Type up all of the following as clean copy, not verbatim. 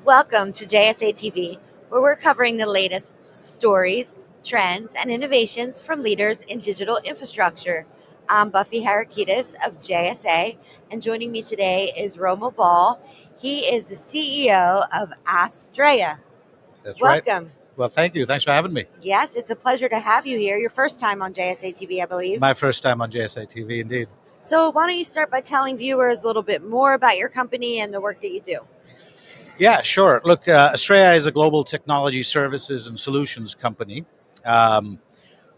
Welcome to JSA TV, where we're covering the latest stories, trends, and innovations from leaders in digital infrastructure. I'm Buffy Harakitis of JSA, and joining me today is Romil Bahl. He is the CEO of Astreya. That's right. Welcome. Well, thank you. Thanks for having me. Yes, it's a pleasure to have you here. Your first time on JSA TV, I believe. My first time on JSA TV, indeed. So, why don't you start by telling viewers a little bit more about your company and the work that you do? Yeah, sure. Look, Astreya is a global technology services and solutions company. Um,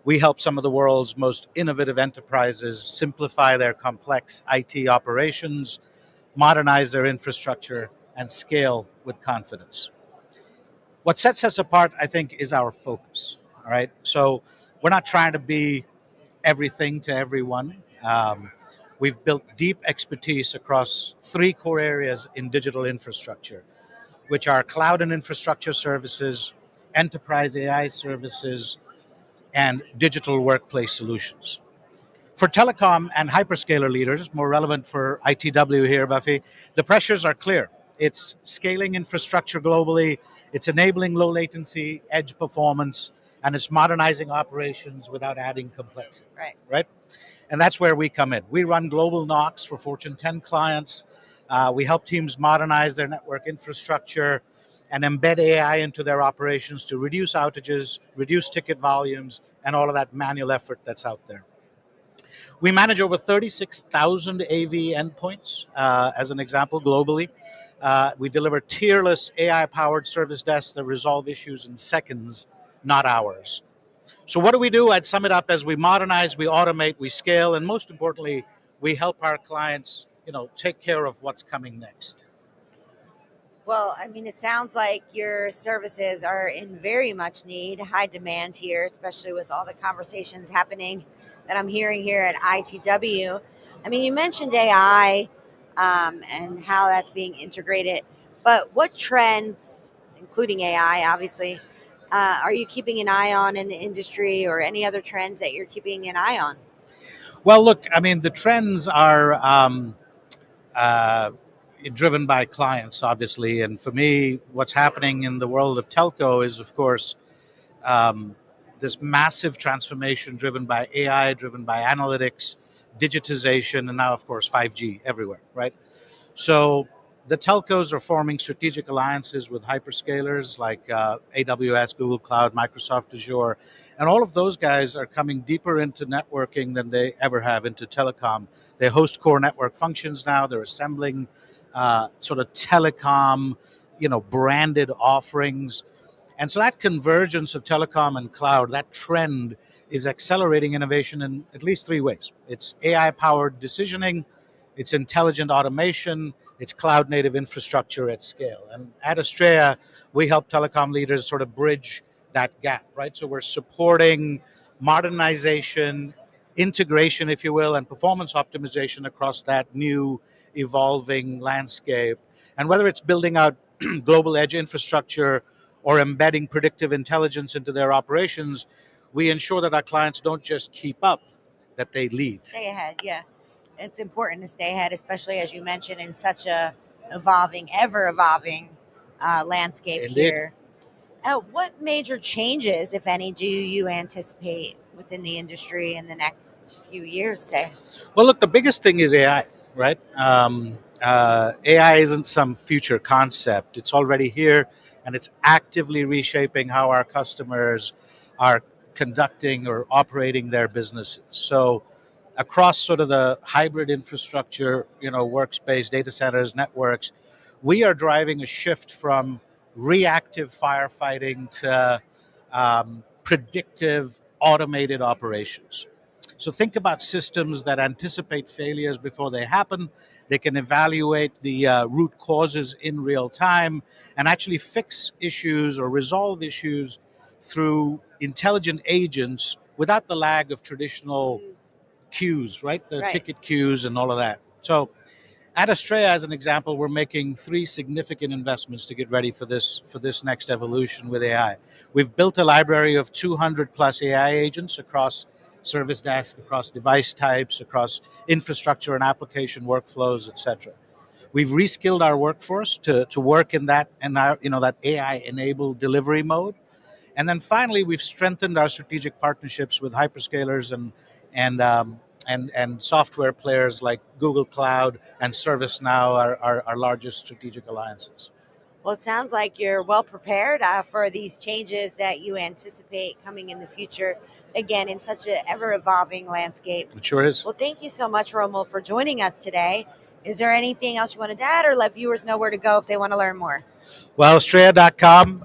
we help some of the world's most innovative enterprises simplify their complex IT operations, modernize their infrastructure, and scale with confidence. What sets us apart, I think, is our focus. All right. So we're not trying to be everything to everyone. We've built deep expertise across three core areas in digital infrastructure, which are cloud and infrastructure services, enterprise AI services, and digital workplace solutions. For telecom and hyperscaler leaders, more relevant for ITW here, Buffy, the pressures are clear. It's scaling infrastructure globally, it's enabling low latency, edge performance, and it's modernizing operations without adding complexity. Right? And that's where we come in. We run global NOCs for Fortune 10 clients. We help teams modernize their network infrastructure and embed AI into their operations to reduce outages, reduce ticket volumes, and all of that manual effort that's out there. We manage over 36,000 AV endpoints, as an example, globally. We deliver tierless AI-powered service desks that resolve issues in seconds, not hours. So what do? I'd sum it up as we modernize, we automate, we scale, and most importantly, we help our clients, take care of what's coming next. Well, I mean, it sounds like your services are in very much need, high demand here, especially with all the conversations happening that I'm hearing here at ITW. I mean, you mentioned AI and how that's being integrated, but what trends, including AI, obviously, are you keeping an eye on in the industry, or any other trends that you're keeping an eye on? Well, look, I mean, the trends are uh, driven by clients, obviously. And for me, what's happening in the world of telco is, of course, um, this massive transformation driven by AI, driven by analytics, digitization, and now, of course, 5G everywhere, right? So the telcos are forming strategic alliances with hyperscalers like AWS, Google Cloud, Microsoft Azure, and all of those guys are coming deeper into networking than they ever have into telecom. They host core network functions now. They're assembling sort of telecom, branded offerings. And so that convergence of telecom and cloud, that trend is accelerating innovation in at least three ways. It's AI powered decisioning, it's intelligent automation, it's cloud native infrastructure at scale. And at Astreya, we help telecom leaders sort of bridge that gap, right? So we're supporting modernization, integration, if you will, and performance optimization across that new evolving landscape. And whether it's building out global edge infrastructure or embedding predictive intelligence into their operations, we ensure that our clients don't just keep up, that they lead. Stay ahead, yeah. It's important to stay ahead, especially as you mentioned, in such a ever evolving landscape. Indeed. Here. What major changes, if any, do you anticipate within the industry in the next few years, say? Well, look, the biggest thing is AI, right? AI isn't some future concept. It's already here, and it's actively reshaping how our customers are conducting or operating their businesses. So across sort of the hybrid infrastructure, workspace, data centers, networks, we are driving a shift from reactive firefighting to predictive automated operations. So think about systems that anticipate failures before they happen. They can evaluate the root causes in real time and actually fix issues or resolve issues through intelligent agents without the lag of traditional queues, right? The ticket queues and all of that. So at Astreya, as an example, we're making three significant investments to get ready for this next evolution with AI. We've built a library of 200 plus AI agents across service desk, across device types, across infrastructure and application workflows, etc. We've reskilled our workforce to work in that and our that AI enabled delivery mode. And then finally, we've strengthened our strategic partnerships with hyperscalers and software players like Google Cloud and ServiceNow, our largest strategic alliances. Well, it sounds like you're well prepared for these changes that you anticipate coming in the future, again, in such an ever evolving landscape. It sure is. Well, thank you so much, Romil, for joining us today. Is there anything else you wanted to add or let viewers know where to go if they want to learn more? Well, Astreya.com,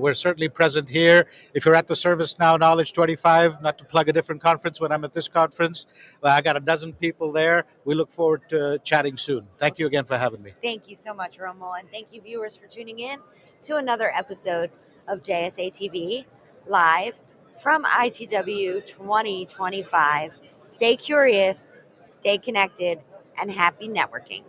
we're certainly present here. If you're at the ServiceNow Knowledge 25, not to plug a different conference when I'm at this conference, I got a dozen people there. We look forward to chatting soon. Thank you again for having me. Thank you so much, Romil, and thank you, viewers, for tuning in to another episode of JSA TV live from ITW 2025. Stay curious, stay connected, and happy networking.